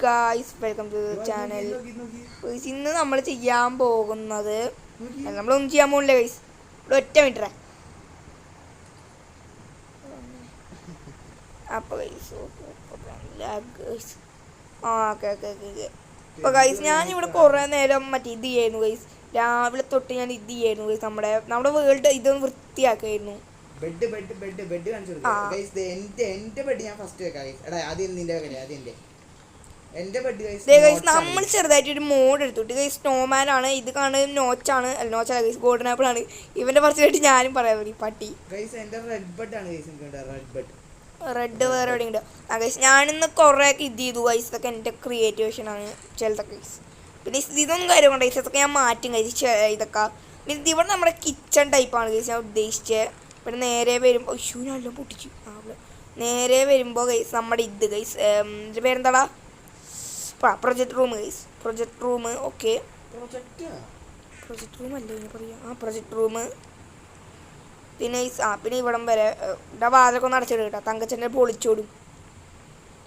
Guys welcome to channel. ഇന്ന് നമ്മൾ ചെയ്യാൻ പോകുന്നത് നമ്മളൊന്നും ചെയ്യാൻ പോകില്ല ഗൈസ്. ഇവിടെ ഒറ്റ മിനിറ്റ് അപ്പോൾ ഗൈസ് അപ്പോൾ ഗൈസ് ഞാനിവിടെ കുറേ നേരം മറ്റേ ഇത് ചെയ്യായിരുന്നു ഗൈസ്. രാവിലെ തൊട്ട് ഞാൻ ഇത് ചെയ്യായിരുന്നു ഗൈസ്. നമ്മുടെ വേൾഡ് ഇതൊന്ന് വൃത്തിയാക്കായിരുന്നു. നമ്മൾ ചെറുതായിട്ട് ഒരു മോഡ് എടുത്തിട്ട് ഗൈസ്. സ്നോമാൻ ആണ് ഇത്, കാണുന്നത് നോച്ചാണ്. അല്ല നോച്ചല്ല ഗൈസ്, ഗോൾഡൻ ആപ്പിൾ ആണ്. ഇവന്റെ കുറച്ചായിട്ട് ഞാനും പറയാൻ മതി പട്ടി. റെഡ് വേറെ എവിടെ ഉണ്ട് ഗൈസ്. ഞാനിന്ന് കുറേ ഒക്കെ ഇത് ചെയ്തു ഗൈസ്. ഇതൊക്കെ എൻ്റെ ക്രിയേറ്റീവേഷനാണ് ചിലതൊക്കെ ഗൈസ്. പിന്നെ ഇതൊന്നും കാര്യം കൊണ്ട് ഗൈസ് ഇതൊക്കെ ഞാൻ മാറ്റും ഗൈസ്. ഇതൊക്കെ പിന്നെ ഇവിടെ നമ്മുടെ കിച്ചൺ ടൈപ്പാണ് ഗൈസ് ഞാൻ ഉദ്ദേശിച്ചത്. പിന്നെ നേരെ വരുമ്പോൾ നല്ല പൊട്ടിച്ചു. നേരെ വരുമ്പോൾ ഗൈസ് നമ്മുടെ ഇത് ഗൈസ് ഇതിൻ്റെ പേരെന്താടാ, project room guys. Project room okay. Project room അല്ലേ പറയാ? Project room. പിന്നെ പിന്നെ ഇവിടം വരെ ഇവിടെ വാതിലൊക്കെ ഒന്ന് അടച്ചിട്ട് കേട്ടോ. തങ്കച്ചനെ പൊളിച്ചോടും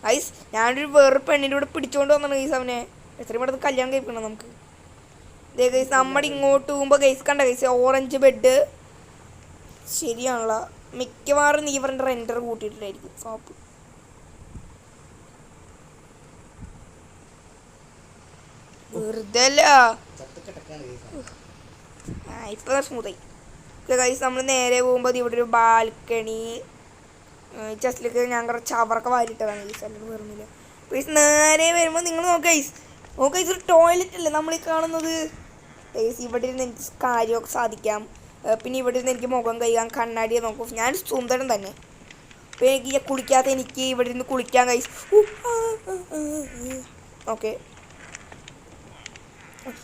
ഗൈസ്. ഞാനൊരു വേറൊരു പെണ്ണിൻ്റെ കൂടെ പിടിച്ചുകൊണ്ട് വന്നാണ് ഗൈസ് അവനെ. എത്രയും പെട്ടെന്ന് കല്യാണം കഴിക്കണം നമുക്ക്. ഇതേ ഗൈസ് നമ്മുടെ ഇങ്ങോട്ട് പോകുമ്പോൾ ഗൈസ് കണ്ട ഗൈസ് ഓറഞ്ച് ബെഡ്. ശരിയാണല്ലോ, മിക്കവാറും നീ ഇവരുടെ റെൻഡർ കൂട്ടിയിട്ടായിരിക്കും സോപ്പ്. വെറുതെ അല്ല ഇപ്പൊ സ്മൂത്തായി ഗൈസ്. നമ്മൾ നേരെ പോകുമ്പോൾ ഇവിടെ ഒരു ബാൽക്കണി. ചെസ്റ്റിലേക്ക് ഞാൻ കുറച്ച് ചവറൊക്കെ വാരിയിട്ടതാണ് ഗൈസ്, അല്ലെങ്കിൽ വെറുമില്ല ഗൈസ്. നേരെ വരുമ്പോൾ നിങ്ങൾ നോക്ക് ഗൈസ്, ഒരു ടോയ്ലറ്റ് അല്ലേ നമ്മൾ ഈ കാണുന്നത് ഗൈസ്. ഇവിടെ ഇരുന്ന് എനിക്ക് കാര്യമൊക്കെ സാധിക്കാം. പിന്നെ ഇവിടെ ഇരുന്ന് എനിക്ക് മുഖം കഴുകാൻ കണ്ണാടിയെ നോക്കും. ഞാൻ സുന്ദരൻ തന്നെ. അപ്പോൾ എനിക്ക് കുളിക്കാത്ത എനിക്ക് ഇവിടെ ഇരുന്ന് കുളിക്കാൻ ഗൈസ്. ഓക്കെ.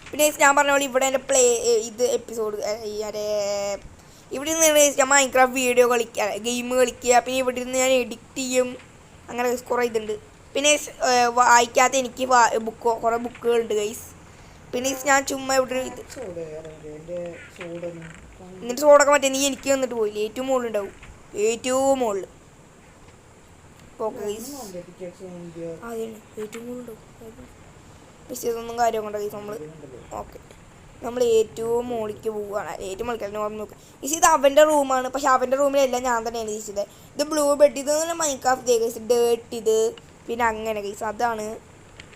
പിന്നെ ഞാൻ പറഞ്ഞ പോലെ ഇവിടെ എൻ്റെ ഇത് എപ്പിസോഡ് ഇവിടെ നിന്ന് ഞാൻ മൈൻക്രാഫ്റ്റ് വീഡിയോ കളിക്കുക, ഗെയിം കളിക്കുക. പിന്നെ ഇവിടെ നിന്ന് ഞാൻ എഡിറ്റ് ചെയ്യും. അങ്ങനെ കുറേ ഇതുണ്ട്. പിന്നെ വായിക്കാത്ത എനിക്ക് കുറേ ബുക്കുകളുണ്ട് ഗൈസ്. പിന്നെ ഞാൻ ചുമ്മാ ഇവിടെ ഇത് എന്നിട്ട് സോഡൊക്കെ മറ്റേ നീ എനിക്ക് വന്നിട്ട് പോയില്ലേ, ഏറ്റവും മുകളിലുണ്ടാവും. ഏറ്റവും മുകളിൽ ഓക്കെ ഗൈസ്. അതെ ഏറ്റവും മുകളിലുണ്ടാവും. പക്ഷേ ഇതൊന്നും കാര്യം കൊണ്ടോ ഗൈസ്. ഓക്കെ നമ്മൾ ഏറ്റവും മുകളിലേക്ക് പോവുകയാണ്. ഏറ്റവും മുകളിൽ നോർമൽ നോക്കുക ഗൈസ്. ഇത് അവൻ്റെ റൂമാണ്. പക്ഷെ അവൻ്റെ റൂമിലെല്ലാം ഞാൻ തന്നെയാണ് ഗൈസ്. ഇത് ബ്ലൂ ബെഡ്. ഇത് മൈൻക്രാഫ്റ്റ് ഗൈസ്. ഡേർട്ട് ഇത്. പിന്നെ അങ്ങനെ ഗൈസ് അതാണ്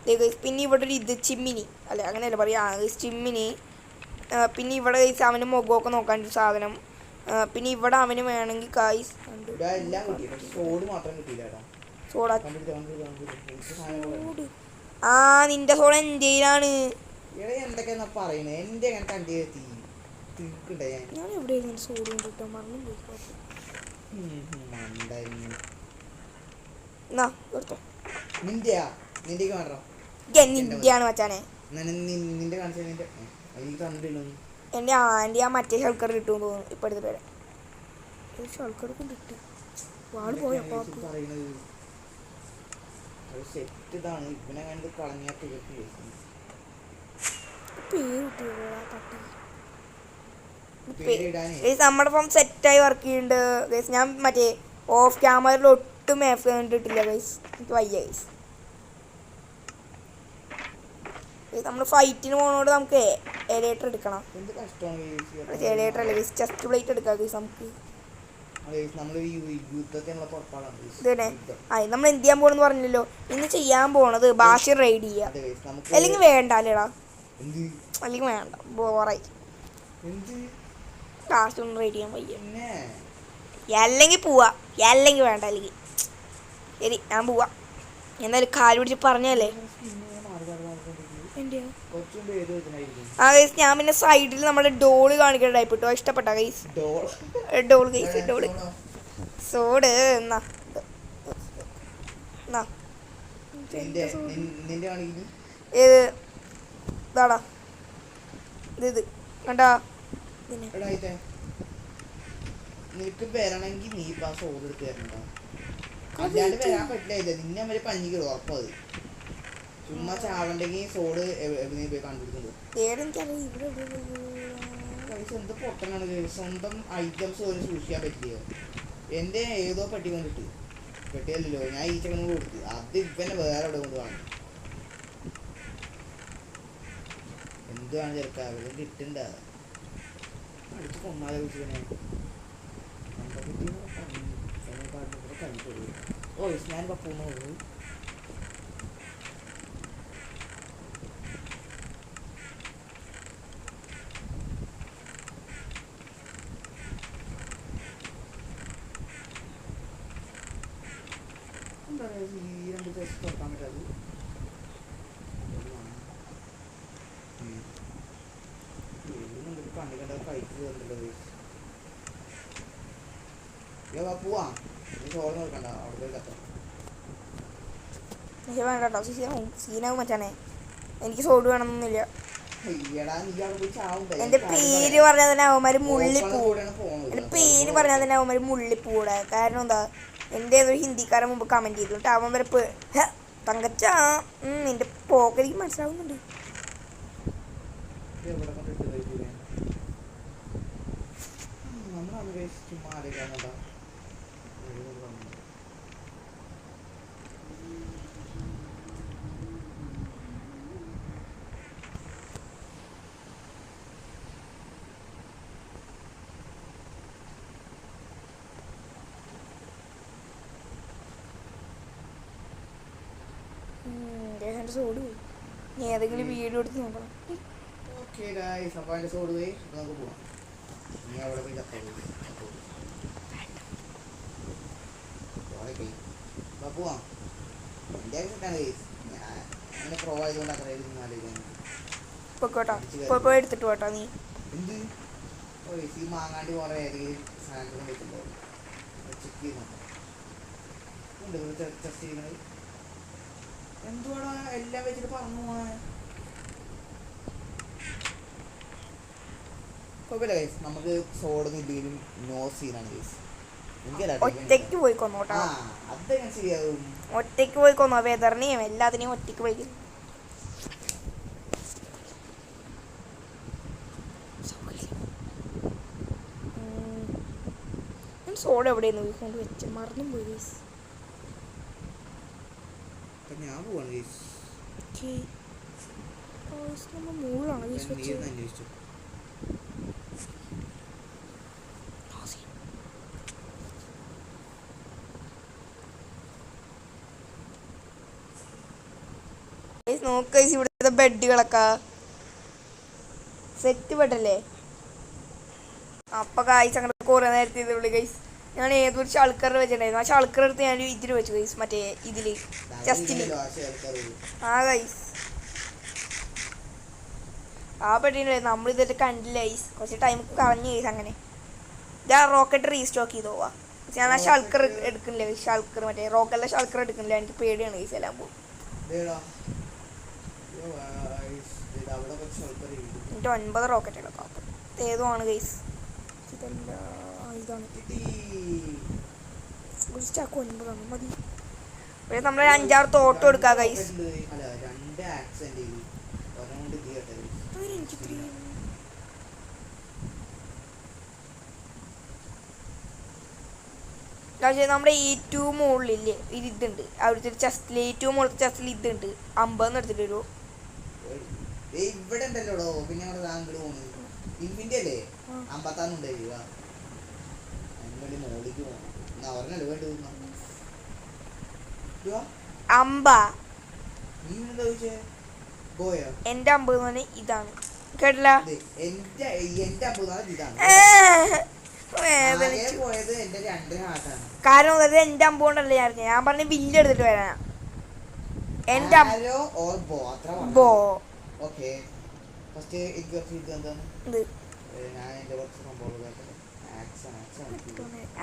ഗൈസ്. പിന്നെ ഇവിടെ ഒരു ഇത് ചിമ്മിനി അല്ല അങ്ങനെയല്ല പറയാ ഗൈസ്, ചിമ്മിനി. പിന്നെ ഇവിടെ ഗൈസ് അവന് മുഖമൊക്കെ നോക്കാനൊരു സാധനം. പിന്നെ ഇവിടെ അവന് വേണമെങ്കിൽ ഗൈസ് സോഡ. നിന്റെ സോഡ എന്റെയിലാണ്. ഞാൻ എവിടെയായിരുന്നു സോഡ കൊണ്ടിട്ടോ മറന്നു നിന്റെയാണ് മച്ചാനെ. എൻ്റെ ആൻറ്റി ആ മറ്റേ ഷൾക്കർ കിട്ടുമെന്ന് തോന്നുന്നു. ഇപ്പം എടുത്തിട്ട് വരാം. ഷൾക്കർ കൊണ്ടിട്ട് വാള് പോയോ പാപ്പ്. നമ്മുടെ ഫോം സെറ്റായി വർക്ക് ചെയ്യുന്നുണ്ട് ഗൈസ്. ഞാൻ മറ്റേ ഓഫ് ക്യാമറയിൽ ഒട്ടും എഫ് കണ്ടിട്ടില്ല ഗൈസ്. എനിക്ക് വയ്യ ഗൈസ്. നമ്മൾ ഫൈറ്റിന് പോകുന്നതുകൊണ്ട് നമുക്ക് എലേറ്റർ എടുക്കണം. എലേറ്റർ അല്ല ഗൈസ്, ചെസ്റ്റ് പ്ലേറ്റ് എടുക്കാം ഗൈസ് നമുക്ക്. ഇതന്നെ നമ്മൾ എന്ത് ചെയ്യാൻ പോകണമെന്ന് പറഞ്ഞില്ലല്ലോ. ഇന്ന് ചെയ്യാൻ പോണത് ഭാഷ റൈഡ് ചെയ്യാം. അല്ലെങ്കിൽ വേണ്ട അല്ലേടാ, അല്ലെങ്കിൽ വേണ്ട, ബോറായി. ഭാഷ ഒന്നും റൈഡ് ചെയ്യാൻ വയ്യ. അല്ലെങ്കിൽ പോവാ, അല്ലെങ്കിൽ വേണ്ട. അല്ലെങ്കിൽ ശരി ഞാൻ പോവാ. എന്തായാലും കാല് പിടിച്ച് പറഞ്ഞല്ലേ. ആ ഗൈസ് ഞാൻ പിന്നെ സൈഡിൽ നമ്മുടെ ഡോള് കാണിക്കണ്ടായിപ്പോ ഇഷ്ടപ്പെട്ട ഗൈസ്. ഡോൾ ഗൈസ്, ഡോള് സോഡ്. എന്നാ ഏത് ഇതാടാ, ഇത് കണ്ടാ. നിനക്ക് വരണമെങ്കിൽ നീ സോഡ് എടുത്ത് തരണ്ടോ? അല്ലാണ്ട് വരാൻ പറ്റില്ല. നിന്നെ അവര് പഞ്ഞിക്ക് ഉറപ്പത്. ചുമ്മാ ചാവണ്ടെങ്കിൽ സോഡ് എവിടെ പോയി കണ്ടുപിടിക്കുന്നു. എന്ത് പൊട്ടനാണ്. സ്വന്തം ഐറ്റംസ് പോലും സൂക്ഷിക്കാൻ പറ്റിയോ? എൻ്റെ ഏതോ പെട്ടി കൊണ്ടിട്ട് പെട്ടിയല്ലോ ഞാൻ ഈ ചെക്കനോട് കൊടുത്തു. അത് ഇവനെ വേറെ എവിടെ കൊണ്ട് കാണും. എന്താണ് ചെറുക്കാ അവരും കിട്ടണ്ട അടുത്ത് കൊന്നാലെ വിളിച്ചിങ്ങനെ കഴിഞ്ഞിട്ടുള്ളൂ. ഓ ഞാൻ പപ്പൂന്ന് തോന്നുന്നു. എന്താ ഈ രണ്ട് ദിവസം തുറക്കാൻ പറ്റാത് കണ്ണി കണ്ട കഴിച്ചു തന്നിട്ടുള്ളത്. പോവാ ചോറ് നോക്കണ്ട അവിടെ പോയി കത്താം. വേണ്ട കേട്ടോ സീനാവും മച്ചാനെ. എനിക്ക് സോഡ് വേണമെന്നൊന്നുമില്ല. എന്റെ പേര് പറഞ്ഞാൽ തന്നെ അവന്മാര് മുള്ളിപ്പോവും. എന്റെ പേര് പറഞ്ഞാൽ തന്നെ അവന്മാര് മുള്ളിപ്പോടെ. കാരണം എന്താ, എൻ്റെ ഏതൊരു ഹിന്ദിക്കാരൻ മുമ്പ് കമന്റ് ചെയ്തിട്ട് അവൻ വരെ തങ്കച്ച നിന്റെ പോക്ക് എനിക്ക് മനസ്സിലാവുന്നുണ്ട്. സോഡ് പോയി. നീ ഏതെങ്കിലും വീഡിയോ എടുത്ത് നോക്കണം. ഓക്കേ ഗായ്സ്, അപ്പോൾ അതിൻ്റെ സോഡ് പോയി നമുക്ക് പോവാം. നീ അവിടെ പോയി പോവാം. എൻ്റെ സെറ്റാണ് ഗൈസ്. ഞാൻ അങ്ങനെ പ്രോ ആയതുകൊണ്ട് അത്ര പൊക്കോട്ടോ എടുത്തിട്ട് പോട്ടോ നീ. എന്ത് ഈ മാങ്ങാണ്ടി കുറേ ഏതെങ്കിലും സാധനങ്ങളും വെച്ചിട്ടുണ്ടോ ചെക്ക് ചെയ്ത് നോക്കാം. ടെസ്റ്റ് ചെയ്യുന്നത് എന്തുവാടാ എല്ലാം വെച്ചിട്ട് പറഞ്ഞു പോണേ. കുഴപ്പമില്ല ഗൈസ്, നമുക്ക് സോഡൊന്നും ഇല്ലെങ്കിലും നോ സീനാണ് ഗൈസ്. ഒറ്റയ്ക്ക് പോയി കൊന്നോട്ടാ. അതെങ്ങനെ ശരിയാകും? ഒറ്റയ്ക്ക് പോയി കൊന്നോ. വെതറിനെയും എല്ലാത്തിനെയും ഒറ്റയ്ക്ക് പോയി. സോഡ എവിടെയെന്ന് കൊണ്ട് വെച്ച് മറന്നും പോയി ഗൈസ്. ഞാൻ പോവാണ് ഗൈസ്. മൂളാണ് നോക്ക് ഇവിടുത്തെ ബെഡുകളൊക്കെ സെറ്റ് ബെഡല്ലേ. അപ്പൊ ഗൈസ് അങ്ങനെ കുറെ നേരത്തെ ഇത് വിളി ഗൈസ്. ഞാൻ ഏതൊരു ഷൾക്കറിൽ വെച്ചിട്ടുണ്ടായിരുന്നു. ആ ഷൾക്കർ എടുത്ത് ഞാൻ ഇതിൽ വെച്ചു ഗൈസ്, മറ്റേ ഇതില് ചെസ്റ്റില്. ആ ഗൈസ് ആ പെട്ടിട്ടുണ്ടായി. നമ്മളിതൊക്കെ കണ്ടില്ല ഗൈസ്. കുറച്ച് ടൈം കളഞ്ഞു ഗൈസ്. അങ്ങനെ ഞാൻ റോക്കറ്റ് റീസ്റ്റോക്ക് ചെയ്ത് പോവാ. ഞാൻ ആ ഷൾക്കർ എടുക്കുന്നില്ല ഗൈസ്. ഷൾക്കർ മറ്റേ റോക്കറ്റിലെ ഷൾക്കർ എടുക്കുന്നില്ല. എനിക്ക് പേടിയാണ് ഗൈസ് എല്ലാം പോകും. എൻ്റെ 9 റോക്കറ്റ് എടുക്കാം. അപ്പം ഏതോ ആണ് ഗൈസ്. ഇതല്ല ഇതാണ്. ചാക്ക് 9 ആണ് മതി. പിന്നെ നമ്മൾ 5-6 തോട്ടം എടുക്കാം ഗൈസ്. പക്ഷേ നമ്മുടെ ഏറ്റവും മുകളിലില്ലേ ഇതുണ്ട്. അവിടുത്തെ ഒരു ചെസ്റ്റിൽ ഏറ്റവും മുകളിലത്തെ ചെസ്റ്റിൽ ഇതുണ്ട്. 50 എടുത്തിട്ട് വരുമോ? ഇവിടെ ഉണ്ടല്ലോ. പിന്നെ അങ്ങോട്ട് പോകുന്നത് ഇൻഫിൻ്റെ അല്ലേ 56 ഉണ്ടായിരിക്കും. വേണ്ടി മോളിക്ക് പോകണം. അവരല്ലേ വേണ്ടി അമ്പ എന്റെ 50 ഇതാണ് കേട്ടില്ല. കാരണം എന്റെ 50 കൊണ്ടല്ലേ ഞാൻ പറഞ്ഞ ബില്ല് എടുത്തിട്ട് വരാനാ. എന്റെ ബോ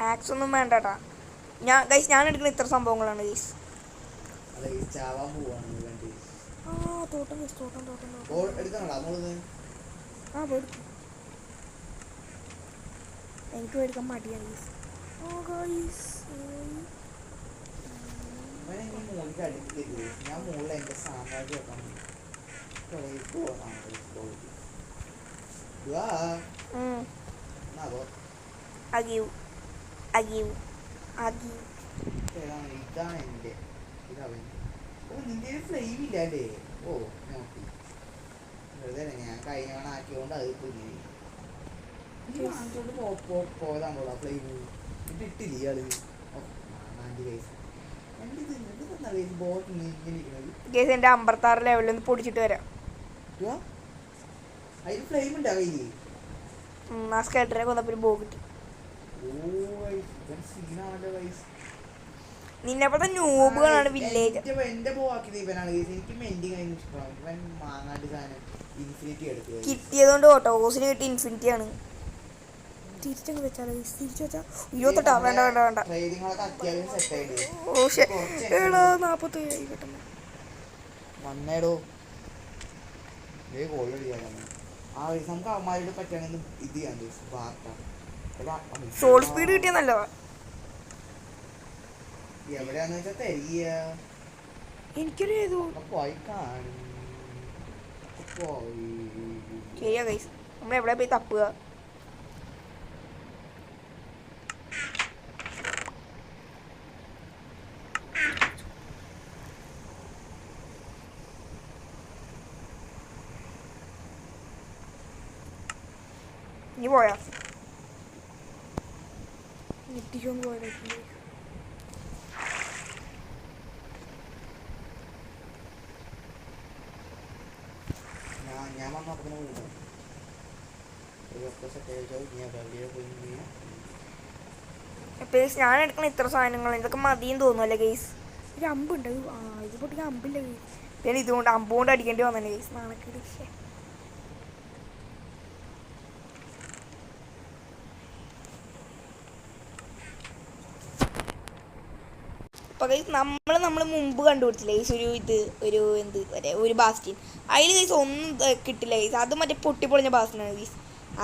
ആക്സ് ഒന്നും വേണ്ടട്ടാ. ഞാൻ എടുക്കുന്ന ഇത്ര സംഭവങ്ങളാണ് ഗൈസ്. തോട്ടം എനിക്ക് എടുക്കാൻ മടിയാണ് ഗൈസ്. ഞാൻ മുകളിൽ എന്റെ സാമ്രാജ്യം ഇതാണ് എന്റെ ഇതവൻ. ഓ നിന്റെ ഫ്ലെയിം ഇല്ല അല്ലേ? ഓ നോക്കി വെറുതെ ഞാൻ കഴിഞ്ഞ തവണ ആക്കിയോണ്ട് അത് കുഞ്ഞി വാങ്ങിച്ചോണ്ട് പോയതാണല്ലോ ഫ്ലെയിം ഇത് ഇട്ടില്ല ഇയാള് ആൻറ്റി കൈസ് എന്ത് തന്നാ കൈസ് ബോട്ട് ഇങ്ങനെ ഇരിക്കുന്നത് ഗൈസ് എൻ്റെ 56 ലെവലിൽ ഒന്ന് പൊടിച്ചിട്ട് വരാം. അതിന് ഫ്ലെയിം ഉണ്ടാ കയ്യില് ആ സ്കെൽട്ടറെ കൊന്നപ്പോൾ ഒരു ബോ കിട്ടി. സീനാണല്ലോ കൈസ് നിന്നെപ്പോഴത്തെ ന്യൂബുകളാണ് വില്ലേജ്. എന്റെ ബോ ആക്കിയത് ഇവനാണ് എനിക്ക് മെൻഡിങ് ആയിരുന്നു ഇഷ്ടമാണ് ഇവൻ മാങ്ങാണ്ട് സാധനം ഇൻഫിനിറ്റി എടുക്കുക കിട്ടിയതുകൊണ്ട് ഓട്ടോസിന് കിട്ടി ഇൻഫിനിറ്റി ആണ്. തിരിച്ചങ്ങ് വെച്ചാലോ തിരിച്ചു വെച്ചാൽ 27 വേണ്ട വേണ്ട വേണ്ട. ട്രേഡിങ്ങളൊക്കെ അത്യാവശ്യം സെറ്റ് ആയിട്ട് ഓ ശരിടാ 47 കിട്ടുന്നു വന്നേടോ ഗോൾഡ് അടിക്കാനാണ് ആ നമുക്ക് അവന്മാരോട് പറ്റുകയാണെങ്കിൽ ഇത് ചെയ്യാൻ സോൾ സ്പീഡ് കിട്ടിയ നല്ലതാ. എവിടെയാന്ന് വെച്ചാൽ തരിക എനിക്കൊരു പോയി കാണും പോയി ശരിയാ ഗൈസ് നമ്മൾ എവിടെ പോയി തപ്പുക. നീ പോയാ ഞെട്ടിച്ചോണ്ട് പോയ ഞാൻ വന്നപ്പോൾ വീട് ഞാൻ എടുക്കണ ഇത്ര സാധനങ്ങൾ ഇതൊക്കെ മതിയെന്ന് തോന്നുമല്ലേ ഗൈസ്. ഒരു അമ്പുണ്ട് ഇത് പൊട്ടിക്കാൻ അമ്പില്ല ഗൈസ്. പിന്നെ ഇതുകൊണ്ട് അമ്പുകൊണ്ട് അടിക്കേണ്ടി വന്നെ ഗൈസ് നാണക്കേട്. അപ്പോൾ ഗൈസ് നമ്മൾ മുമ്പ് കണ്ടുപിടിച്ചില്ല ഗൈസ് ഒരു ഒരു ബാസ്റ്റിൻ അതിൽ ഗൈസ് ഒന്നും കിട്ടില്ല ഗൈസ്. അത് മറ്റേ പൊട്ടിപ്പൊളിഞ്ഞ ബാസ്റ്റിനാണ് ഗൈസ്.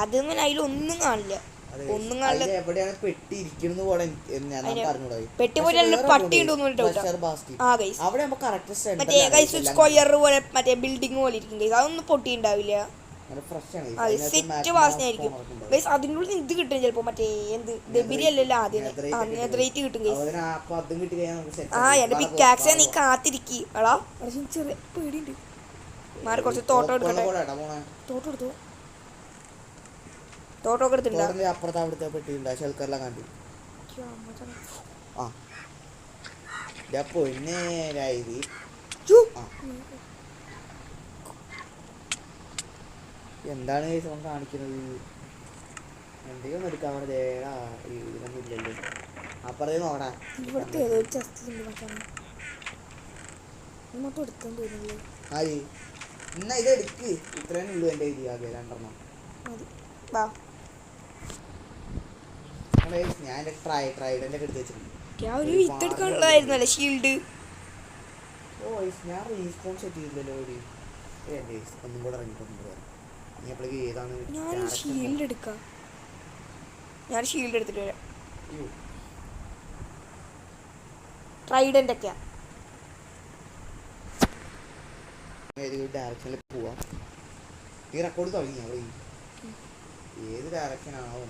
അതൊന്നും അതിലൊന്നും കാണില്ല ഒന്നും കാണില്ല. പെട്ടി പോലെ പട്ടി ഉണ്ടോന്ന് മറ്റേ ഗൈസ് സ്ക്വയർ പോലെ മറ്റേ ബിൽഡിംഗ് പോലെ ഇരിക്കും ഗൈസ്. അതൊന്നും പൊട്ടി ഉണ്ടാവില്ല. സെറ്റ് വാസനയായിരിക്കും ഗൈസ്. അതിൻ്റെ ഉള്ളിൽ ഇത് കിട്ടും ചിലപ്പോ മറ്റേ എന്ത് ദബിരി അല്ലല്ലോ ആദ്യം നെതറേറ്റ് കിട്ടും ഗൈസ്. എന്റെ പിക്കാക്സ് നീ കാത്തിരിക്കി എടാ ചെറിയ പേടിയുണ്ട്. മാറി കുറച്ച് തോട്ടം എടുക്കട്ടെ. തോട്ടം എടുത്തോ തോട്ടമൊക്കെ എടുത്തിട്ടുണ്ടോ? എന്താണ് കാണിക്കുന്നത്? എന്തെങ്കിലും എടുക്കാൻ ഇതിലൊന്നും ഇല്ലല്ലോ. അപ്പുറത്തേ നോക്കടാ ഇവിടുത്തെ ഏതോ ആര് എന്നാ ഇത് എടുക്ക്. ഇത്രയും ഉള്ളൂ എൻ്റെ ഐഡിയ. ആകെ 2 എണ്ണം. ഞാൻ ട്രൈഡൻ്റെ എടുത്ത് വെച്ചിട്ടുണ്ടായിരുന്നല്ലേ ഷീൽഡ്. ഓ ഞാൻ റീസ്പോൺ സെറ്റ് ചെയ്തില്ലല്ലോ. ഒന്നും കൂടെ ഇറങ്ങിയിട്ടൊന്നും നീ അപ്പോഴേക്ക് ഏതാണ് ഷീൽഡ് എടുക്കാം. ഞാൻ ഷീൽഡ് എടുത്തിട്ട് വരാം. ട്രൈഡൻ്റ് ഒക്കെയാ ഡയറക്ഷനിൽ പോവാ. ഈ റെക്കോർഡ് തുടങ്ങി ഏത് ഡയറക്ഷനാണോ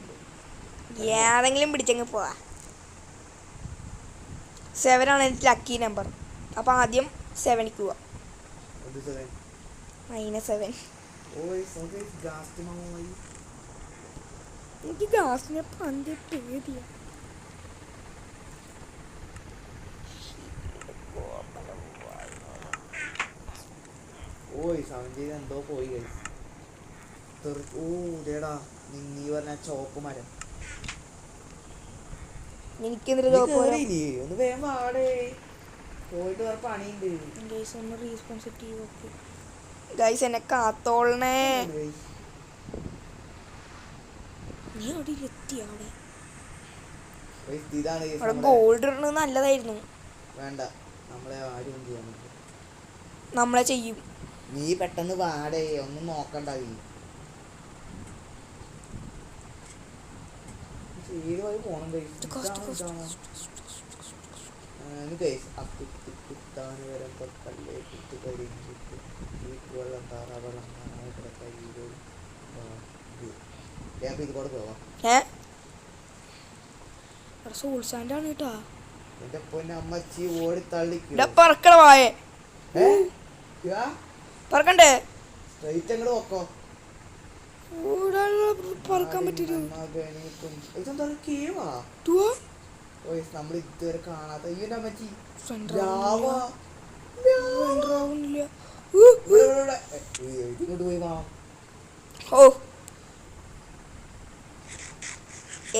ഏതെങ്കിലും പിടിച്ചങ്ങ് പോവാ. 7 ആണ് എനിക്ക് ലക്കി നമ്പർ. അപ്പം ആദ്യം 7ക്ക് പോവാം. -7. എനിക്ക് ഗാസിനെ പന്തി പേടിയാ. എന്തോ പോയി നീ പറഞ്ഞ ചോപ്പ് മരം എനിക്കെന്തൊരു ഒന്ന് വേഗം പാടേ പോയിട്ട് വേറെ പണിയുണ്ട്. ഗൈസ് എന്നെ കാത്തോളണേ. നീ അവിടെ എത്തിയാടെ ഗോൾഡ് ഇടണത് നല്ലതായിരുന്നു. വേണ്ട നമ്മളെ ആരും ചെയ്യാൻ നമ്മളെ ചെയ്യും. നീ പെട്ടെന്ന് പാടേ ഒന്നും നോക്കണ്ട. ഏത് വഴി പോണം ഇതോടെ പോവാം. സോൾസാൻഡാണ് കേട്ടാ. എന്റെ പൊന്നെ അമ്മച്ചി ഓടി തള്ളി പറക്കണ വായേ പറക്കണ്ടേ. സ്ട്രൈറ്റ് അങ്ങോട്ട് നോക്കോ. പറക്കാൻ പറ്റില്ല. ഇതെന്താ കേവാ നമ്മൾ ഇതുവരെ കാണാത്ത ഇതിന്റെ പറ്റി ഇങ്ങോട്ട് പോയി വാ. ഓ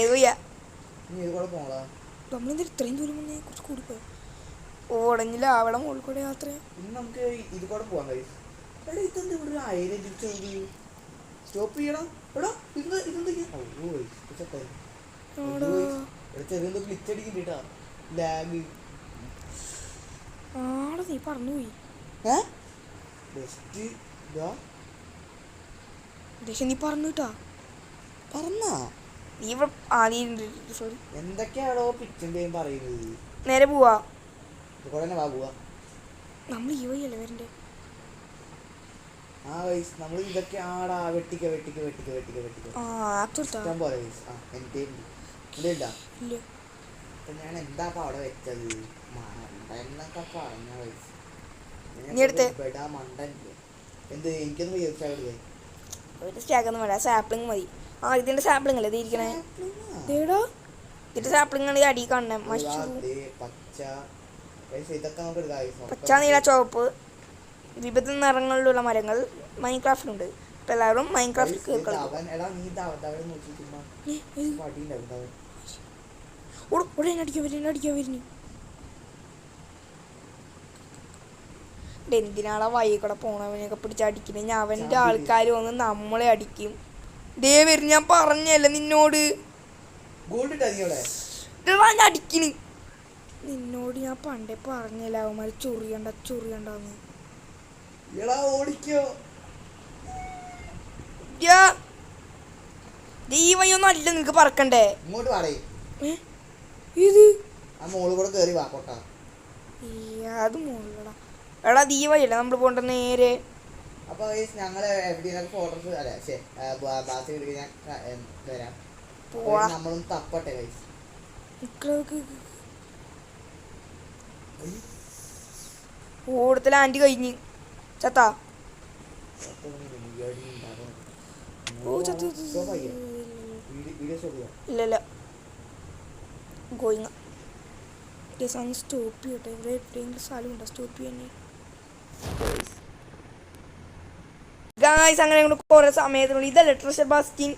ഏതുയാ നീ ഏത് കൂടെ പോണടാ? നമ്മളെന്താ ഇത്രയും ദൂരം വന്നേ? കുറച്ച് കൂടിപ്പോയോ? ഓടഞ്ഞില്ല അവിടെ മുകളിൽ കൂടെ യാത്ര. ഇന്ന് നമുക്ക് ഇത് കൂടെ പോവാൻ കഴിയും. എടാ ഇതെന്താ ഇവിടെ ഒരു അയല സ്റ്റോപ്പ് ചെയ്യണം. എടാ ചെറിയ ഗ്ലിച്ച് അടിക്കണ്ടാ ലാഗ്. ആടെ നീ പറഞ്ഞുപോയി. നീ പറഞ്ഞു കേട്ടാ. പറഞ്ഞാ നീ ഇവിടെ ആദ്യം സോറി എന്തൊക്കെയാണോ പിച്ചും പറയുന്നത്? നേരെ പോവാ. ഇതുകൂടെ തന്നെ വാ പോവാ. നമ്മൾ ഈ വഴിയല്ലേ വരണ്ടേ? ആ വയസ്സ് നമ്മൾ ഇതൊക്കെ ആടാ വെട്ടിക്ക ഇഷ്ടം പോലെ വയസ്സ്. ആ എൻ്റെ ഇല്ല ഞാൻ എന്താ അവിടെ വെച്ചത്? എന്നൊക്കെ പറഞ്ഞ വയസ്സ് മണ്ടല്ലേ എന്ത് എനിക്കൊന്നും വിചാരിച്ചാവില്ലേ? ഒരു സ്റ്റാക്കൊന്നും വേണ്ട, സാപ്ലിങ് മതി. ആ ഇതിന്റെ സാപ്ലിങ് അല്ലേ ഇരിക്കണേ? ഇതിന്റെ സാപ്ലിങ് ആണ് ഈ അടി കാണണേ. പച്ച നീല ചുവപ്പ് വിവിധ നിറങ്ങളിലുള്ള മരങ്ങൾ മൈൻക്രാഫ്റ്റിലുണ്ട്. ഇപ്പൊ എല്ലാവരും മൈൻക്രാഫ്റ്റ് എന്തിനാളാ വഴി കൂടെ പോണവനെയൊക്കെ പിടിച്ച് അടിക്കുന്നത്? ഞാൻ അവൻ്റെ ആൾക്കാർ വന്ന് നമ്മളെ അടിക്കും. ദേ വരും, ഞാൻ പറഞ്ഞല്ലേ നിന്നോട്. അടിക്കണ് നിന്നോട് ഞാൻ പണ്ടേ പറഞ്ഞല്ലേ അവന്മാര് ചൊറിയണ്ടെന്ന്. ഈ വഴിയൊന്നും അല്ല നിനക്ക് പറക്കണ്ടേ? ഇത് അത് മോളിലടാ. എടാ ദീ വഴിയല്ല നമ്മൾ പോണ്ട നേരെ. അപ്പൊ ഞങ്ങള് നമ്മളും തപ്പട്ടെ. കൂടുതൽ ആൻറ്റി കഴിഞ്ഞ് ചത്താ. ഇല്ലല്ല ഗോയിങ്. സ്റ്റോപ്പ് ചെയ്യട്ടെ. ഇവിടെ എവിടെയെങ്കിലും സ്ഥലമുണ്ടോ സ്റ്റോപ്പ് ചെയ്യാൻ? ഗായ്സ് അങ്ങനെ കുറെ സമയത്തിനുള്ളിൽ ഇതല്ലേ ട്രഷർ ബാസ്റ്റിൻ.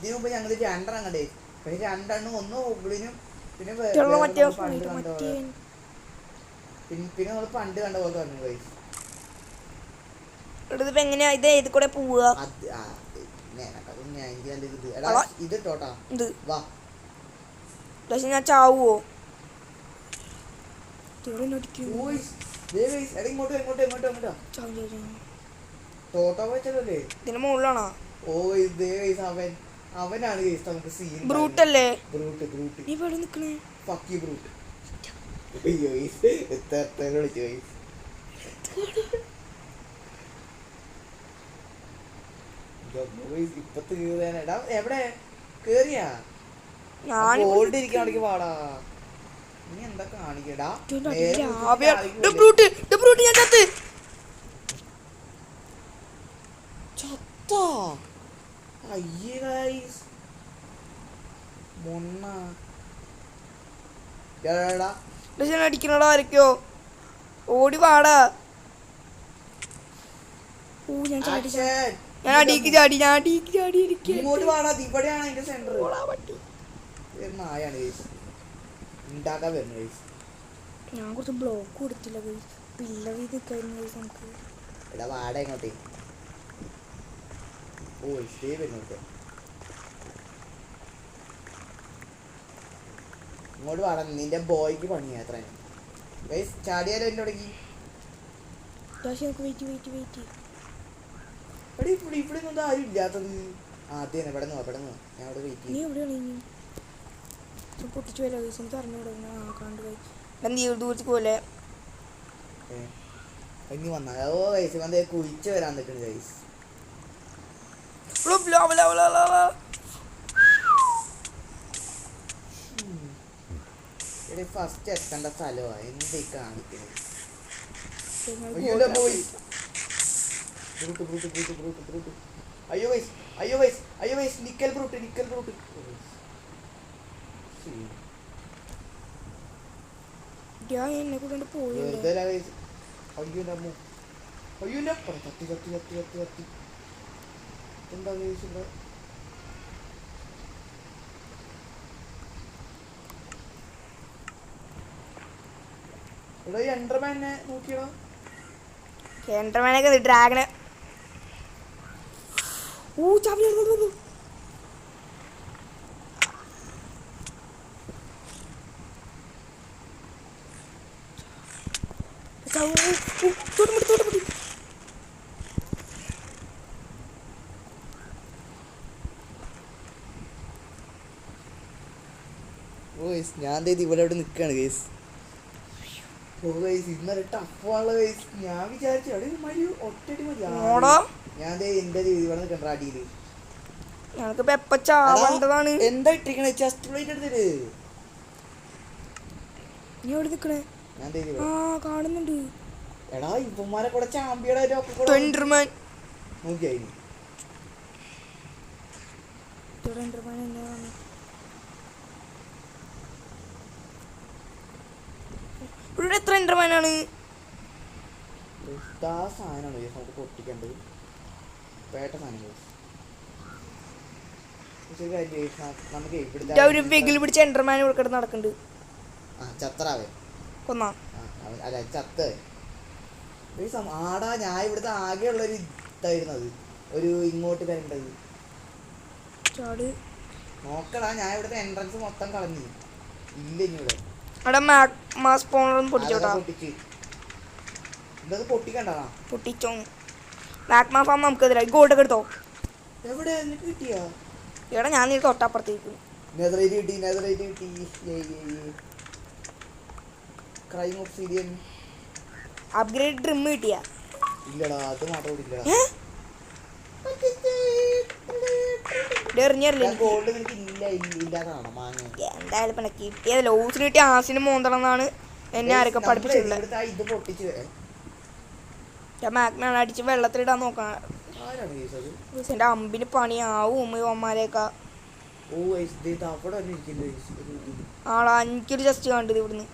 ഇതിനു മുമ്പ് ഞങ്ങൾ രണ്ടെണ്ണം കണ്ടേ. പക്ഷെ രണ്ടെണ്ണം ഒന്ന് ഹോബിളിനും പിന്നെ നമ്മൾ പണ്ട് കണ്ട പോലെ പറഞ്ഞു. ഇതിപ്പോ എങ്ങനെയാ ഇത് ഏത് കൂടെ പോവുക? ഇത് ടോട്ടാ പക്ഷെ ഞാൻ ചാവുവോ? ഇതിന്റെ മുകളിലാണോ? അവനാണ് നമുക്ക് സീൻ. ബ്രൂട്ടല്ലേ? ബ്രൂട്ട് നീ ഇവിടെ നിക്കണേ? Fuck you Brut. അയ്യോ വിളിച്ചു ഇപ്പത്ത് കേറിയാടാ. എവിടെ കേറിയാ? ഓൾഡ് ഇരിക്കാണെങ്കിൽ പാടാ. നീ എന്താ കാണിക്കടാ? ചത്താ. അയ്യേ ഗൈസ് മൊണ്ണ അടിക്കണടാ. ആരൊക്കെയോ ഓടി വാടാ. ഞാൻ അടിക്ക് ചാടി ഇങ്ങോട്ട് വാടാ. ഇവിടെയാണ് അതിന്റെ സെന്റർ. നായാണ് ഉണ്ടാക്കാൻ വരുന്നത്. ഞാൻ കുറച്ച് ബ്ലോക്ക് കൊടുത്തില്ല. പില്ലർ ചെയ്തിരിക്കായിരുന്നു നമുക്ക്. എടാ വാട ഇങ്ങോട്ടേ. ഓ ഇഷ്ടേ വരുന്നുണ്ട്. ഇങ്ങോട്ട് വാടാ. നിന്റെ ബോയ്ക്ക് പണിയാ അത്ര. ചാടിയാലോ എന്നെ തുടങ്ങി. ഇവിടെ ഒന്നും ആരും ഇല്ലാത്തത്. ആദ്യം ഇവിടെ നിന്ന് ഞാൻ അവിടെ വെയിറ്റ് ചെയ്യും. പൊട്ടിച്ചു വരാം. എനിക്ക് അറിഞ്ഞൂടെ കണ്ടു പോയി ദൂരത്തേക്ക് പോലെ. ഇനി വന്നാ ഓ ഗൈസ് വന്ന് കുഴിച്ച് വരാൻ നിൽക്കണ് ഗൈസ്. ഫസ്റ്റ് എത്തേണ്ട സ്ഥലമാ. എന്തേ കാണിക്കുന്നത്? ബ്രൂട്ട്. അയ്യോ ഗൈസ്, അയ്യോ ഗൈസ്, നിക്കൽ ബ്രൂട്ട്. ഞാൻ എന്നെ കൊണ്ട് പോയില്ലേ വെറുതെ അല്ല ഗൈസ്. അയ്യോ എൻ്റെ അമ്മോ, അയ്യോ എൻ്റെ അപ്പുറം കത്തി. എന്താ ഗൈസ് ഇവിടെ? ഇവിടെ ഈ എൻഡർമാനെ നോക്കിയടാ. എൻഡർമാനൊക്കെ ഡ്രാഗണ് ചാവി വന്നു. ഞാൻ ഇവിടെ നിൽക്കുകയാണ് ഗൈസ്. ഇന്നലെ ടഫാണല്ലോ ഗൈസ്. ഞാൻ വിചാരിച്ചു മതി ഒറ്റടി മതി. ഞാൻ എന്റെ ഇവിടെ നിൽക്കണ്ട അടിയില്. ഞങ്ങൾക്കിപ്പോ എപ്പ ചാവേണ്ടതാണ്? എന്താ ഇട്ടിരിക്കണേ? ചെസ്റ്റ് പ്ലേറ്റ് എടുത്തിട്ട് നീ എവിടെ നിക്കണേ? ഞാൻ കാണുന്നുണ്ട്. എടാ ഇവന്മാരെ കൂടെ ചാമ്പ്യയുടെ നോക്കിയായി. ഇവിടെ എത്ര എൻഡർമാനാണ്? സാധനമാണ് നമുക്ക് പൊട്ടിക്കേണ്ടത്. പേട്ട സാധനം നമുക്ക് ഒരു വെഗിൽ പിടിച്ച എൻഡർമാൻ ഇവിടെ നടക്കുന്നുണ്ട്. ചത്രാവേ കൊന്നാ അല്ല ചത്ത് ആടാ. ഞാൻ ഇവിടുത്തെ ആകെയുള്ളൊരു ഇതായിരുന്നത് ഒരു ഇങ്ങോട്ട് വരേണ്ടത്. നോക്കടാ, ഞാൻ ഇവിടുത്തെ എൻട്രൻസ് മൊത്തം കളഞ്ഞു. ഇല്ല ഇനിവിടെ പൊട്ടിക്കണ്ടാ. പൊട്ടിച്ചോ മാഗ്മാ ഫാം നമുക്കെതിരായി ഗോൾഡൊക്കെ എടുത്തോ. എവിടെ കിട്ടിയാ? എടാ ഞാൻ നീ തൊട്ടപ്പുറത്തേക്ക് അപ്ഗ്രേഡ് ഡ്രിം കിട്ടിയാ? ഇല്ലടാ, അത് മാത്രം ഇല്ല. എന്തായാലും പിന്നെ കിട്ടിയത് ലോസിന് കിട്ടിയ ആസിന് മോന്തണം എന്നാണ് എന്നെ ആരൊക്കെ പഠിപ്പിച്ചിട്ടുള്ളത്. മാഗ്മാണ് അടിച്ച് വെള്ളത്തിലിടാൻ നോക്കണം. എന്റെ അമ്പിന് പണിയാവും ഇവന്മാരെയൊക്കെ. ആളാ എനിക്കൊരു ജസ്റ്റ് കണ്ടത് ഇവിടുന്ന്.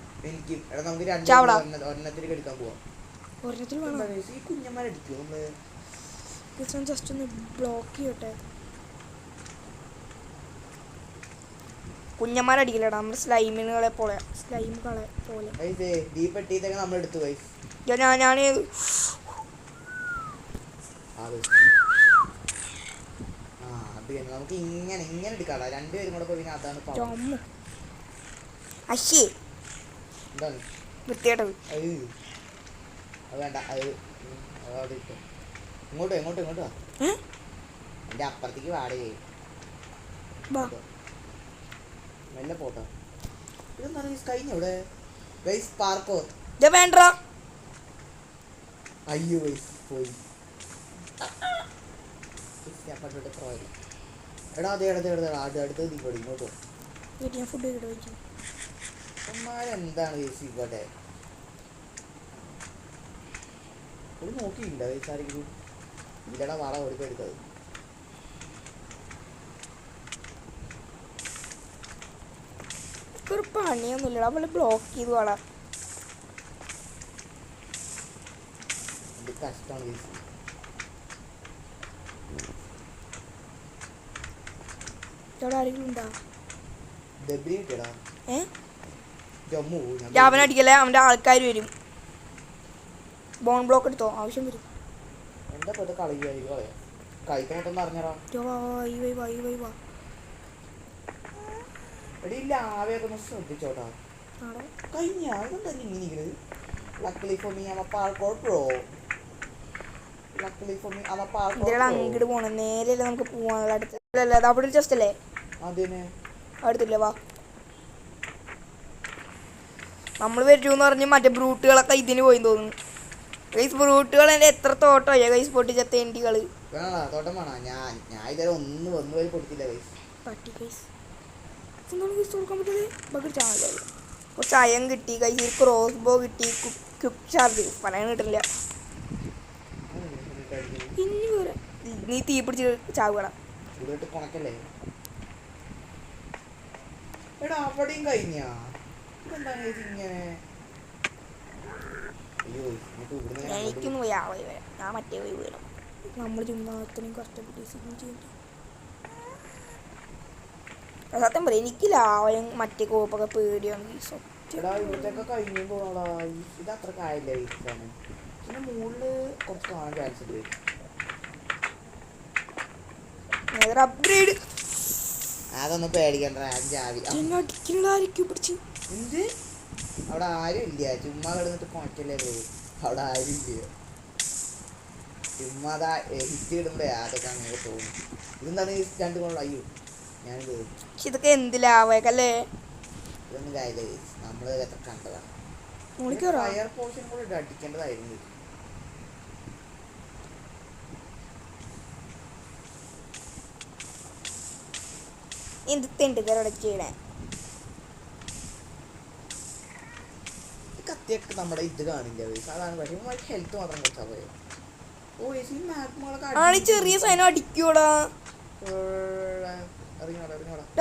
ജസ്റ്റ് ഒന്ന് ബ്ലോക്ക് ചെയ്യട്ടെ. കുഞ്ഞന്മാരടിക്കില്ലടാ, നമ്മുടെ സ്ലൈമുകളെ പോലെ. ഞാൻ നമുക്ക് ഇങ്ങനെ എടുക്കാടാ. രണ്ടുപേരും കൂടെ പോയി അതാണ് എന്താണ് വൃത്തിയായിട്ടത്. അത് വേണ്ട, അത് അവിടെ ഇട്ടോ. ഇങ്ങോട്ടോ എന്റെ അപ്പുറത്തേക്ക് വാടക മെല്ലെ പോട്ടോ. ഇതെന്താണ് കഴിഞ്ഞ ഇവിടെ പാർക്കോ? വേണ്ട. അയ്യോ പോയി. എടാ അതെ അടുത്തത് ഇവിടെ ഇങ്ങോട്ടോ. എന്താണ് ഇവിടെ ഒരു നോക്കിയില്ല ആരെങ്കിലും? ഇല്ലടാ, വാട ഓടിപ്പോ എടുത്തത്. ഒരു പണിയൊന്നുമില്ലടാ, അവള് ബ്ലോക്ക് ചെയ്തു വാടാ. ഇത് കഷ്ടമാണ്. ആരെങ്കിലും ഉണ്ടാ? അവനടിക്കല്ലേ, അവന്റെ ആൾക്കാർ വരും. ബോൺ ബ്ലോക്ക് എടുത്തോ, ആവശ്യം വരും. എന്താ കഴിക്കണോട്ടൊന്ന് അറിഞ്ഞടാ. ഇല്ല ആവേയൊക്കെ ഒന്ന് ശ്രദ്ധിച്ചോട്ടാ. കഴിഞ്ഞ ഇങ്ങനെ അങ്ങോട്ട് പോണം. നേരെ നമുക്ക് പോവാനുള്ള അടുത്തല്ലേ? അത് അവിടെ ജസ്റ്റ് അല്ലേ? അടുത്തില്ലേ? വാ, നമ്മൾ വരുമെന്ന് പറഞ്ഞ് മറ്റേ ബ്രൂട്ടുകളൊക്കെ ഇതിന് പോയി തോന്നുന്നു. ഗൈസ് ബ്രൂട്ടുകൾ എൻ്റെ എത്ര തോട്ടമല്ലേ ഗൈസ് പൊട്ടിച്ച തേണ്ടികള്. പട്ടി ഗൈസ് കുറച്ച് അയം കിട്ടി ഗൈസ്, ക്രോസ് ബോ കിട്ടി, ക്വിക്ക് ചാർജ് പറയാൻ കിട്ടില്ല. ഇനി വരെ നീ തീ പിടിച്ച് ചാവുകട. ചൂടിട്ട് കൊണക്കല്ലേ. എടാ അവിടെയും കഴിഞ്ഞാ ഇതെന്താണ് ഇങ്ങനെ. അയ്യോ നമുക്ക് ഇവിടുന്ന് എനിക്കൊന്നും പോയി ആ വഴി വരാം. ഞാൻ മറ്റേ വഴി വീണം. നമ്മൾ ചുമ്മാ അത്രയും കഷ്ടപ്പെട്ട് ചെയ്യുന്നു. സത്യം പറയാം എനിക്ക് ലാവയും മറ്റേ കോപ്പൊക്കെ പേടിയാണ്. എടാ ഇവിടത്തെയൊക്കെ കഴിഞ്ഞു പോണോടാ. ഇത് അത്ര കായില്ല വീട്ടിലാണ്. പിന്നെ മുകളില് കുറച്ച് കാണാൻ ചാൻസ് ഉണ്ട്. അപ്ഗ്രേഡ് അതൊന്നും പേടിക്കണ്ട. ചാവി അടിക്കുന്നതായിരിക്കും പിടിച്ച്. എന്ത് അവിടെ ആരും ഇല്ല. ചുമ്മാ കിടന്നിട്ട് കൊണക്കല്ലേ ബ്രോ. അവിടെ ആരും ഇല്ല. ചുമ്മാ അതാ ഹിറ്റ് ഇടുമ്പോഴേ അതൊക്കെ അങ്ങനെ തോന്നും. ഇതെന്താണ് ഈ 2 ഗോൾ. അയ്യോ ഞാനിത് ഇതൊക്കെ എന്ത് ലാവല്ലേ. ഇതൊന്നും കാര്യമില്ല. നമ്മൾ എത്ര കണ്ടതാണ്. മുകളിൽ ഫയർ പോർഷൻ കൂടെ അടിക്കേണ്ടതായിരുന്നു. എന്ത് തെണ്ടിത്തരം ചെയ്യണേ. കത്തിയൊക്കെ നമ്മുടെ ഇത് കാണില്ല. അതാണ് പക്ഷേ ഹെൽത്ത് മാത്രം കുറച്ചാൽ പോയത്. ഓ ഈ മാപ്പുകളൊക്കെ ആണി ചെറിയ സാധനം അടിക്കൂടാ.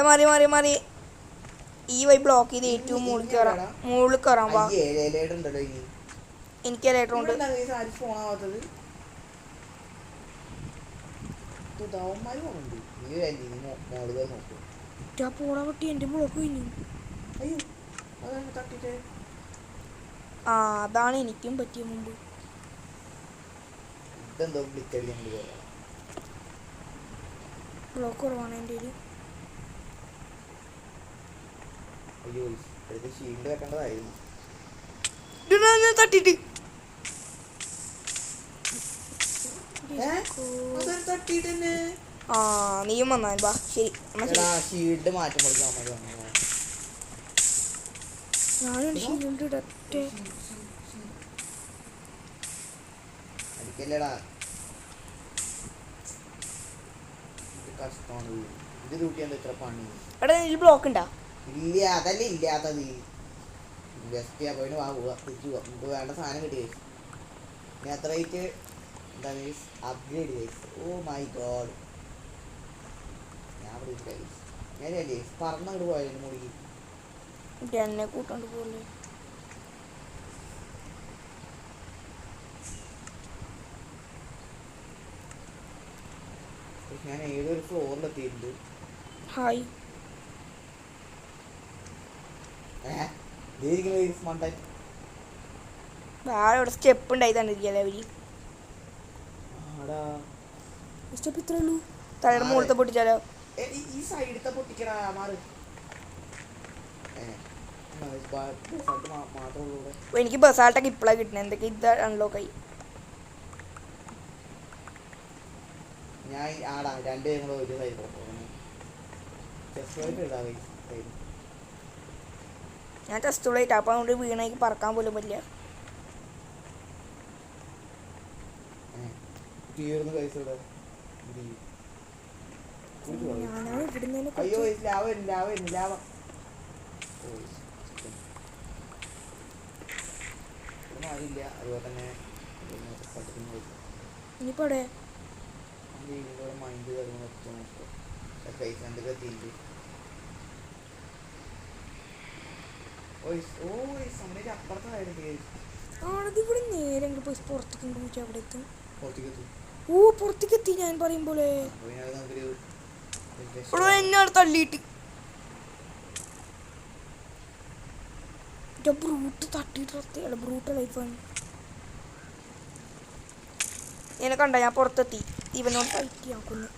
മാറി മാറി മാറി ഈ വഴി ബ്ലോക്ക് ചെയ്ത് ഏറ്റവും മുകളിൽ കയറാം. മുകളിൽ കയറാൻ വാ. ഉണ്ടല്ലോ ഇനി എനിക്ക് ലേറ്ററുണ്ട്. ഫോണാവാത്തത് നോക്കും. പോണ പറ്റി എന്റെ ബ്ലോക്ക് കഴിഞ്ഞു. അയ്യോ അതാണ് തട്ടിട്ട്. ആ അതാണ് എനിക്കും പറ്റിയ മുമ്പ്. ഇതെന്തോ വിളിച്ചടി ഞങ്ങൾ പോയാ. ബ്ലോക്ക് കുറവാണ് എൻ്റെ കയ്യിൽ. അയ്യോ എടുത്ത് ഷീൽഡ് വെക്കേണ്ടതായിരുന്നു. തട്ടിട്ട് തട്ടിട്ട് ആ നീയും വന്നാൽ വാ. ശരി ഷീൽഡ് മാറ്റം കൊടുക്കാൻ ഞാനും ഷീൽഡ് ഇടട്ടെ. അടിക്കല്ലേടാ. കഷ്ടമാണ്. ഇത് ഡ്യൂട്ടിയാണ് ഇത്ര പണി. എടാ ഇതിൽ ബ്ലോക്ക് ഉണ്ടാ? ഇല്ല അതല്ലേ ഇല്ലാത്തത്. ഇൻവെസ്റ്റ് ചെയ്യാൻ പോയിട്ട് വാങ്ങുക. തിരിച്ചു പോവാ. നമുക്ക് വേണ്ട സാധനം കിട്ടിയേ. ഇനി അത്ര റേറ്റ് എന്താണ് അപ്ഗ്രേഡ് ചെയ്ത്. Oh my god. ഞാൻ ഞാനല്ലേ പറന്നങ്ങോട്ട് പോയാലും മുടിക്ക് എന്നെ കൂട്ടോണ്ട് പോലെ. ഞാൻ ഏതൊരു ഫ്ലോറിലെത്തിയിട്ടുണ്ട്. ഹായ് വേറെ ഇവിടെ സ്റ്റെപ്പ് ഉണ്ടായി തന്നിരിക്കല്ലേ അവര്. സ്റ്റെപ്പ് ഇത്രേ ഉള്ളൂ. തലയുടെ മുകളിലത്തെ പൊട്ടിച്ചാലോ? ഈ സൈഡത്തെ പൊട്ടിക്കടാ മാറ്. എനിക്ക് ബസാൾട്ടൊക്കെ ഇപ്പോഴാണ് കിട്ടണേ. എന്തൊക്കെ ഇത് അൺലോക്ക് ആയി. ഞാൻ ആടാ 2 കൂടെ ഒരു സൈഡ് ഞാൻ ടെസ്റ്റ് ഉള്ളായിട്ട് അപ്പം അതുകൊണ്ട് വീണേക്ക് പറക്കാൻ പോലും പറ്റില്ല. ഞാനാണ് ഇവിടുന്ന് അയ്യോ ലാവ ലാവ ലാവ. അതില്ല. അതുപോലെ തന്നെ ഇനിയിപ്പോ അവിടെ മൈൻഡ് കാര്യങ്ങളൊക്കെ പൈസ എന്തൊക്കെ എത്തിയിട്ടുണ്ട്. ആണത് ഇവിടെ നേരെ പോയി പുറത്തേക്ക് പോയി അവിടെ എത്തും. പുറത്തേക്ക് ഓ പുറത്തേക്ക് എത്തി ഞാൻ പറയുമ്പോലെ. എന്നാണ് തള്ളിയിട്ട് ബ്രൂട്ട് തട്ടിയിട്ട് ബ്രൂട്ട് ലൈഫാണ്. എന്നെ കണ്ട ഞാൻ പുറത്തെത്തി. ഇവനോട് ഫൈറ്റ് ചെയ്യാക്കുന്നു.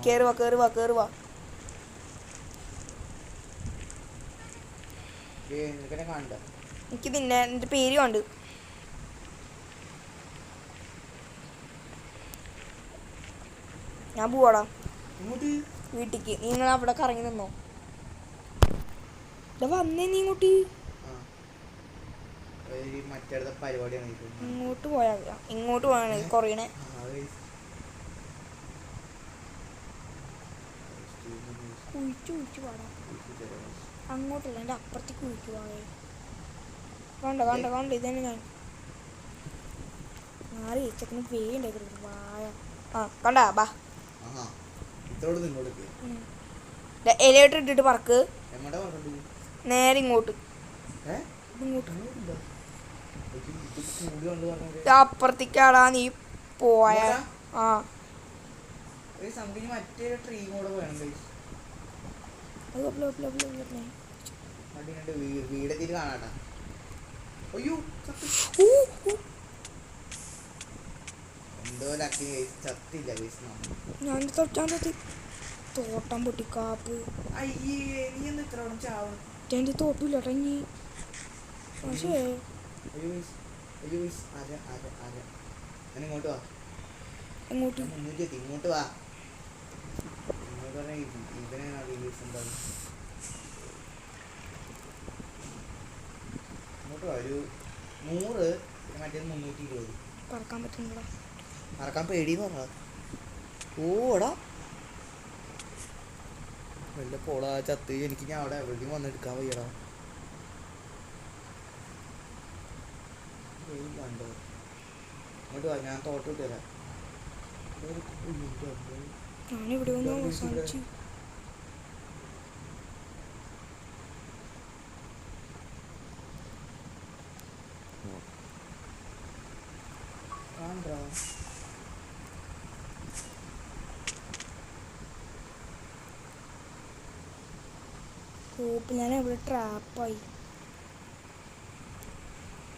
കേറുവാ കേറുവാ കേറുവാ. എനിക്ക് നിന്നെ എന്റെ പേര് കണ്ട്. ഞാൻ പോവാടാ വീട്ടിക്ക്. നീ നിങ്ങൾ അവിടെ കറങ്ങി നിന്നോ. വന്നേ നീ ഇങ്ങോട്ട്. ഇങ്ങോട്ട് പോയാ ഇങ്ങോട്ട് പോയാണ് കുറയണേ. കുഴിച്ചു പാടാം. അങ്ങോട്ടല്ല, എൻ്റെ അപ്പുറത്തേക്ക് കുഴിച്ചു പാടേ. കണ്ട ഇതന്നെ ഞാൻ ആറ് ചെക്കന് വേണ്ടായിരുന്നു വായ. ആ കണ്ടാ ബാ ആഹാ ഇതോട് നിന്നോട് എലിവേറ്റർ ഇട്ടിട്ട് പറക്ക് എങ്ങോട്ടാ പറഞ്ഞത്? നേരെ ഇങ്ങോട്ട്. ഏ ഇങ്ങോട്ട് അങ്ങോട്ടില്ല. ഇത് കൂടി കൊണ്ട് പറഞ്ഞത് ഇത് അപ്പുറത്തേക്കാടാ നീ പോയ. ആ ഒരു സംതിങ് മറ്റേ ട്രീ കൂടെ വേണം guys. അടിയുണ്ട് വീടെത്തിട്ട് കാണാട്ടാ. അയ്യോ എന്തോ ലക്കി guys, ചത്തില്ല guys. ഞാൻ തൊട്ടി തോട്ടം പൊട്ടിക്കാപ്പ്. അയ്യേ നീ എന്താ ഇത്ര അവിടെ ചാവണം? എൻ്റെ തോട്ടില്ല കേട്ടോ ഇനി. പക്ഷേ അയ്യോ guys, അര ഞാൻ ഇങ്ങോട്ട് വാ. എങ്ങോട്ട്? മുന്നൂറ്റി എത്തി, ഇങ്ങോട്ട് വാ. ഇങ്ങോട്ട് പറഞ്ഞാൽ ഇവനാണ് റിലീസ് ഉണ്ടാവും. ഇങ്ങോട്ട് വാ. ഒരു 100 മറ്റേത് 320. പറക്കാൻ പറ്റുന്നുണ്ടോ? മറക്കാൻ പേടിയെന്ന് പറഞ്ഞ ഓടാ വല്ല പോടാ ചത്ത്. എനിക്ക് ഞാൻ അവിടെ എവിടെയും വന്നെടുക്കാൻ വയ്യടാ. കണ്ടോ ഇങ്ങോട്ട് വാ, ഞാൻ തോട്ടം ഇട്ട് തരാം. ഞാനിവിടെ ഒന്ന് അവസാനിച്ച്. കാണണ്ടാ ഓപ്പ് ഞാൻ എവിടെ ട്രാപ്പായി.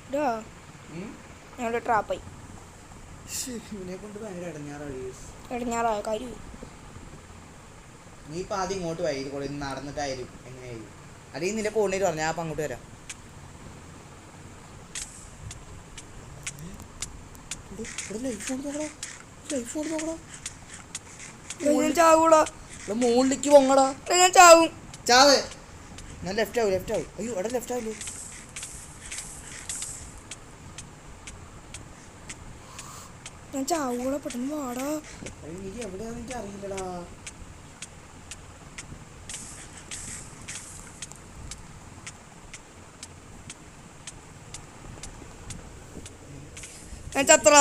ഇടാ ഞാൻ ഇവിടെ ട്രാപ്പായി. ഇവനെ കൊണ്ട് ഭയങ്കര ഇടഞ്ഞാറാണ്. ഇടഞ്ഞാറായ കാര്യം. നീ ഇപ്പം ആദ്യം ഇങ്ങോട്ട് പോയി ഇത് കൂടെ നടന്നിട്ടായാലും എങ്ങനെയായാലും. അല്ലെങ്കിൽ നിന്റെ കോർഡിനേറ്റ് പറഞ്ഞു, ഞാൻ അപ്പം അങ്ങോട്ട് വരാം. ഞാൻ ചാവൂടാ. മുകളിലേക്ക് പൊങ്ങടാ. ഞാൻ ചാവും. ചാവ്. ഞാൻ ലെഫ്റ്റ് ആവും. അയ്യോ അവിടെ ലെഫ്റ്റ് ആവില്ലേ? ഞാൻ ചാവൂടാ, പെട്ടെന്ന് വാടാ. നീ എവിടെയാന്ന് എനിക്ക് അറിയില്ലടാ. ഞാൻ ചത്ര.